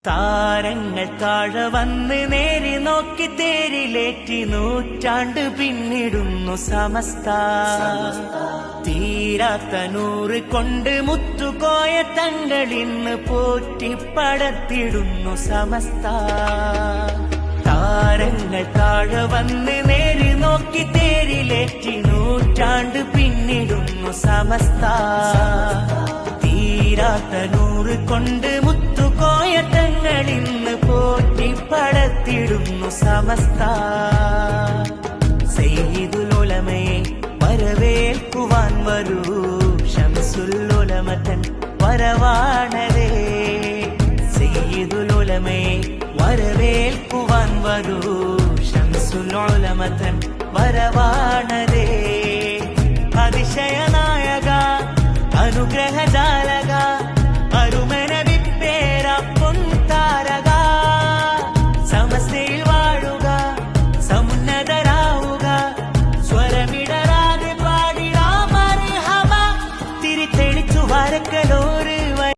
താരങ്ങൾ താഴെ വന്ന് നേരി നോക്കി തേരിലേറ്റി നൂറ്റാണ്ട് പിന്നിടുന്നു സമസ്ത. തീരാത്ത നൂറ് കൊണ്ട് മുത്തുകോയ തങ്ങളിന്ന് പോറ്റിപ്പടത്തിടുന്നു സമസ്ത. താരങ്ങൾ താഴെ വന്ന് നേരി നോക്കി തേരിലേറ്റി നൂറ്റാണ്ട് പിന്നിടുന്നു സമസ്ത. തീരാത്ത നൂറ് കൊണ്ട് മുത്തുകോയ തങ്ങളിന്ന് പോറ്റിപ്പടത്തിടുന്നു സമസ്ത. സയ്യിദുൽ ഉലമയെ വരവേൽക്കുവാൻ വരൂ, ശംസുൽ ഉലമതൻ വരവാണതേ. സയ്യിദുൽ ഉലമയെ വരവേൽക്കുവാൻ വരൂ, ശംസുൽ ഉലമതൻ വരവാണതേ. അതിശയനായക അനുഗ്രഹജാല